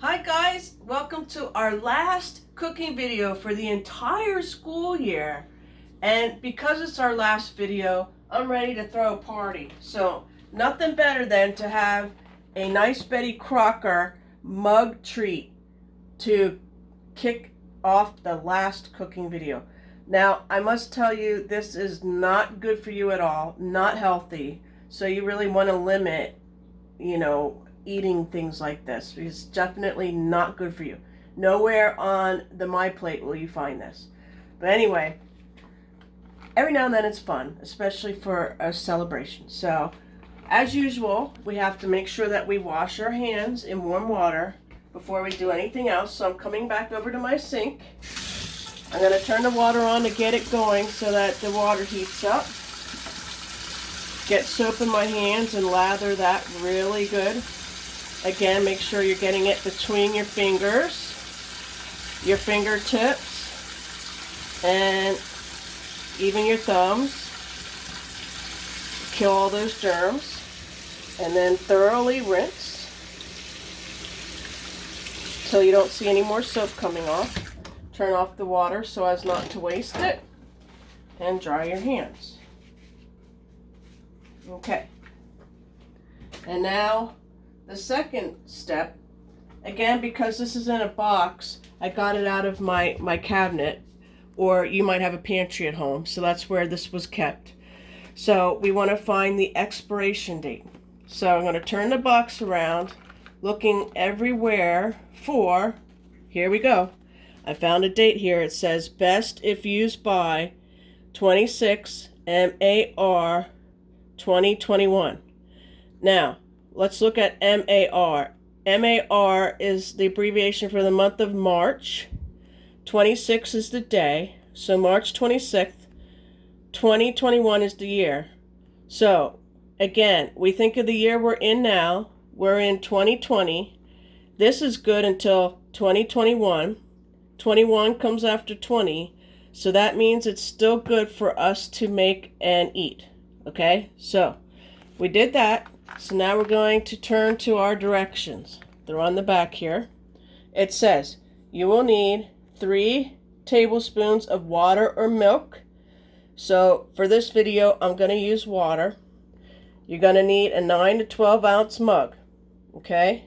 Hi guys, welcome to our last cooking video for the entire school year. And because it's our last video, I'm ready to throw a party. So nothing better than to have a nice Betty Crocker mug treat to kick off the last cooking video. Now, I must tell you, this is not good for you at all, not healthy. So you really want to limit, eating things like this, because it's definitely not good for you. Nowhere on the My Plate will you find this. But anyway, every now and then it's fun, especially for a celebration. So, as usual, we have to make sure that we wash our hands in warm water before we do anything else. So I'm coming back over to my sink. I'm going to turn the water on to get it going so that the water heats up. Get soap in my hands and lather that really good. Again, make sure you're getting it between your fingers, your fingertips, and even your thumbs. Kill all those germs. And then thoroughly rinse till you don't see any more soap coming off. Turn off the water so as not to waste it. And dry your hands. Okay. And now the second step, again, because this is in a box, I got it out of my cabinet, or you might have a pantry at home, so that's where this was kept. So we want to find the expiration date. So I'm going to turn the box around, looking everywhere for, here we go. I found a date here. It says best if used by 26 MAR 2021. Now, let's look at MAR. MAR is the abbreviation for the month of March. 26 is the day. So March 26th, 2021 is the year. So, again, we think of the year we're in now. We're in 2020. This is good until 2021. 21 comes after 20. So that means it's still good for us to make and eat. Okay? So, we did that. So now we're going to turn to our directions. They're on the back here. It says you will need 3 tablespoons of water or milk. So for this video, I'm going to use water. You're going to need a 9 to 12 ounce mug. Okay?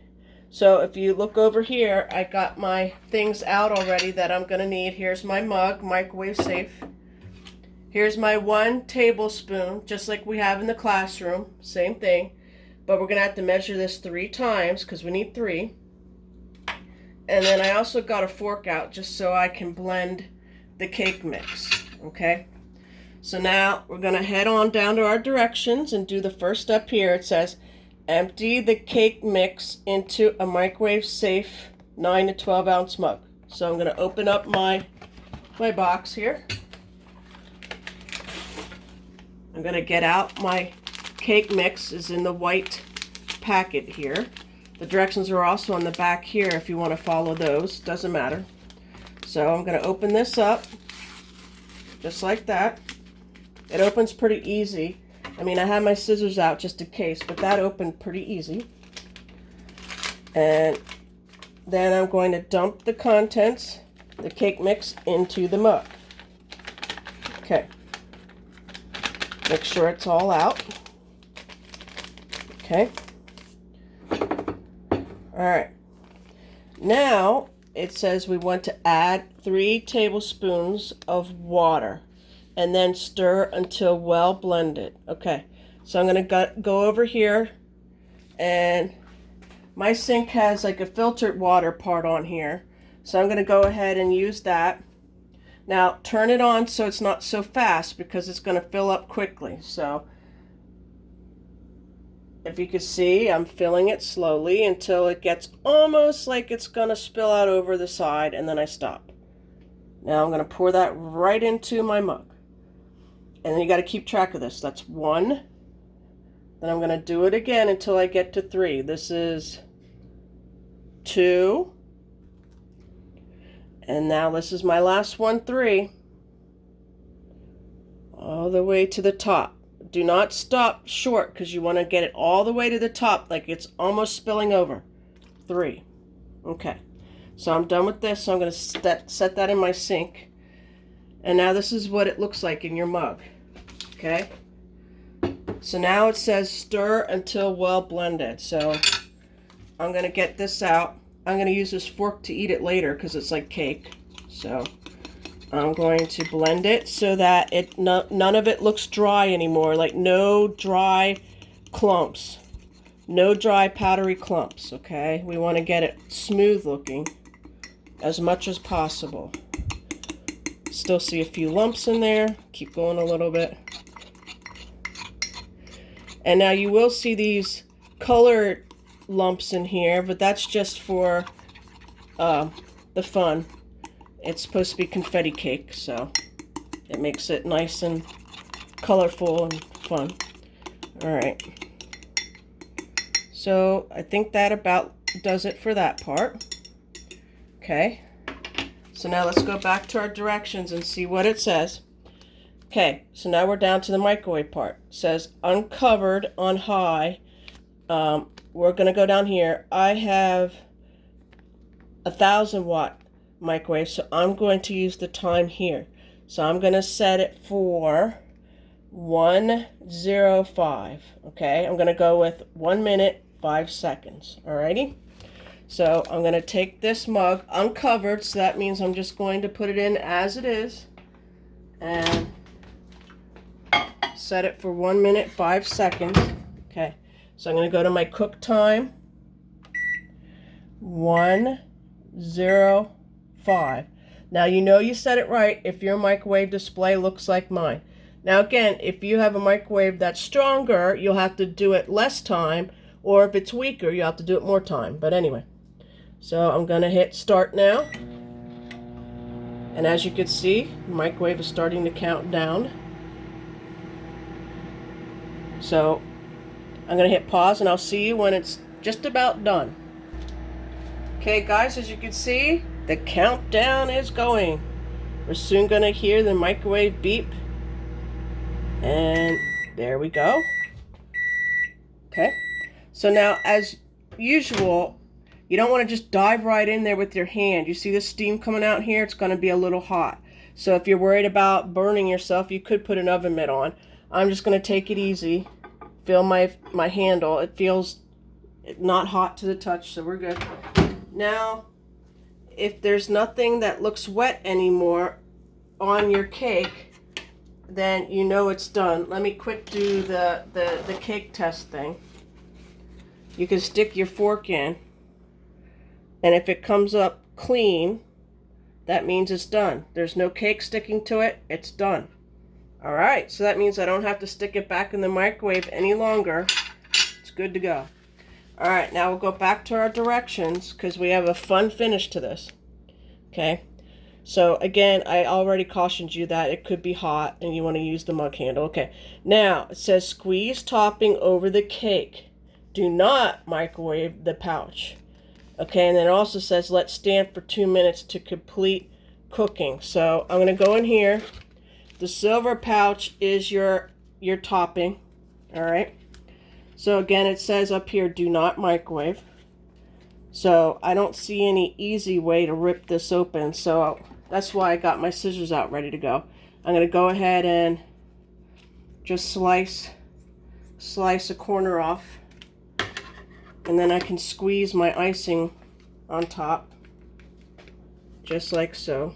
So if you look over here, I got my things out already that I'm going to need. Here's my mug, microwave safe. Here's my 1 tablespoon, just like we have in the classroom. Same thing. But we're going to have to measure this 3 times because we need 3. And then I also got a fork out just so I can blend the cake mix. Okay? So now we're going to head on down to our directions and do the first step here. It says empty the cake mix into a microwave safe 9 to 12 ounce mug. So I'm going to open up my box here. I'm going to get out my cake mix. Is in the white packet here. The directions are also on the back here if you want to follow those. Doesn't matter. So I'm going to open this up just like that. It opens pretty easy. I mean, I have my scissors out just in case, but that opened pretty easy. And then I'm going to dump the contents, the cake mix, into the mug. Okay. Make sure it's all out. Okay. All right. Now it says we want to add 3 tablespoons of water and then stir until well blended. Okay. So I'm going to go over here, and my sink has like a filtered water part on here. So I'm going to go ahead and use that. Now, turn it on so it's not so fast because it's going to fill up quickly. So, if you can see, I'm filling it slowly until it gets almost like it's going to spill out over the side, and then I stop. Now, I'm going to pour that right into my mug. And then you got to keep track of this. That's 1. Then I'm going to do it again until I get to 3. This is 2. And now this is my last one, 3. All the way to the top. Do not stop short because you want to get it all the way to the top like it's almost spilling over. 3. Okay, so I'm done with this, so I'm going to set that in my sink. And now this is what it looks like in your mug. Okay, so now it says stir until well blended. So I'm going to get this out. I'm going to use this fork to eat it later because it's like cake. So I'm going to blend it so that none of it looks dry anymore. Like no dry clumps. No dry powdery clumps, okay? We want to get it smooth looking as much as possible. Still see a few lumps in there. Keep going a little bit. And now you will see these colored lumps in here, but that's just for the fun. It's supposed to be confetti cake, so it makes it nice and colorful and fun. All right. So I think that about does it for that part. Okay. So now let's go back to our directions and see what it says. Okay, so now we're down to the microwave part. It says uncovered on high. We're going to go down here. I have 1,000-watt microwave, so I'm going to use the time here. So I'm going to set it for 1:05. Okay, I'm going to go with 1 minute, 5 seconds. Alrighty. So I'm going to take this mug uncovered, so that means I'm just going to put it in as it is and set it for 1 minute, 5 seconds. Okay, so I'm going to go to my cook time. 1:05. Now you know you said it right if your microwave display looks like mine. Now again, if you have a microwave that's stronger, you'll have to do it less time, or if it's weaker, you'll have to do it more time. But anyway, so I'm going to hit start now. And as you can see, the microwave is starting to count down. So I'm going to hit pause and I'll see you when it's just about done. Okay guys, as you can see, the countdown is going. We're soon going to hear the microwave beep. And there we go. Okay. So now, as usual, you don't want to just dive right in there with your hand. You see the steam coming out here? It's going to be a little hot. So if you're worried about burning yourself, you could put an oven mitt on. I'm just going to take it easy. Feel my handle. It feels not hot to the touch, so we're good. Now, if there's nothing that looks wet anymore on your cake, then you know it's done. Let me quick do the cake test thing. You can stick your fork in, and if it comes up clean, that means it's done. There's no cake sticking to it, it's done. Alright, so that means I don't have to stick it back in the microwave any longer. It's good to go. Alright, now we'll go back to our directions because we have a fun finish to this. Okay, so again, I already cautioned you that it could be hot and you want to use the mug handle. Okay, now it says squeeze topping over the cake. Do not microwave the pouch. Okay, and then it also says let stand for 2 minutes to complete cooking. So I'm going to go in here. The silver pouch is your topping. Alright. So again, it says up here, do not microwave. So I don't see any easy way to rip this open. So that's why I got my scissors out ready to go. I'm going to go ahead and just slice a corner off. And then I can squeeze my icing on top. Just like so.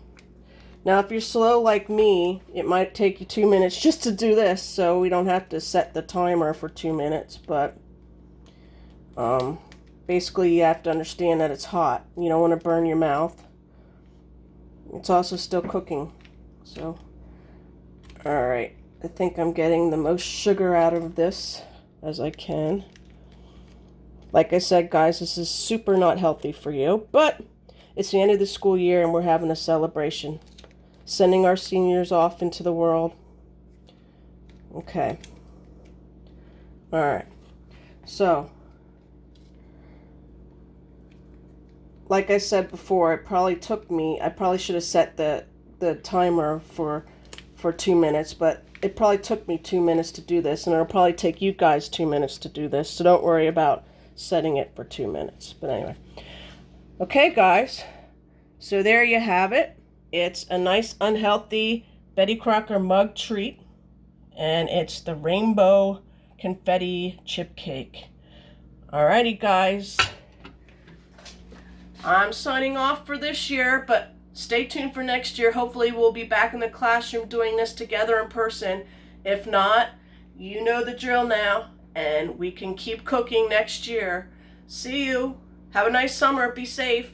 Now if you're slow like me, it might take you 2 minutes just to do this, so we don't have to set the timer for 2 minutes, but basically you have to understand that it's hot. You don't want to burn your mouth. It's also still cooking. So, alright, I think I'm getting the most sugar out of this as I can. Like I said, guys, this is super not healthy for you, but it's the end of the school year and we're having a celebration. Sending our seniors off into the world. Okay. Alright. So, like I said before, it probably took me, I probably should have set the timer for 2 minutes, but it probably took me 2 minutes to do this, and it'll probably take you guys 2 minutes to do this, so don't worry about setting it for 2 minutes. But anyway. Okay, guys, so there you have it. It's a nice unhealthy Betty Crocker mug treat, and it's the rainbow confetti chip cake. Alrighty, guys, I'm signing off for this year, but stay tuned for next year. Hopefully we'll be back in the classroom doing this together in person. If not, you know the drill now, and we can keep cooking next year. See you. Have a nice summer. Be safe.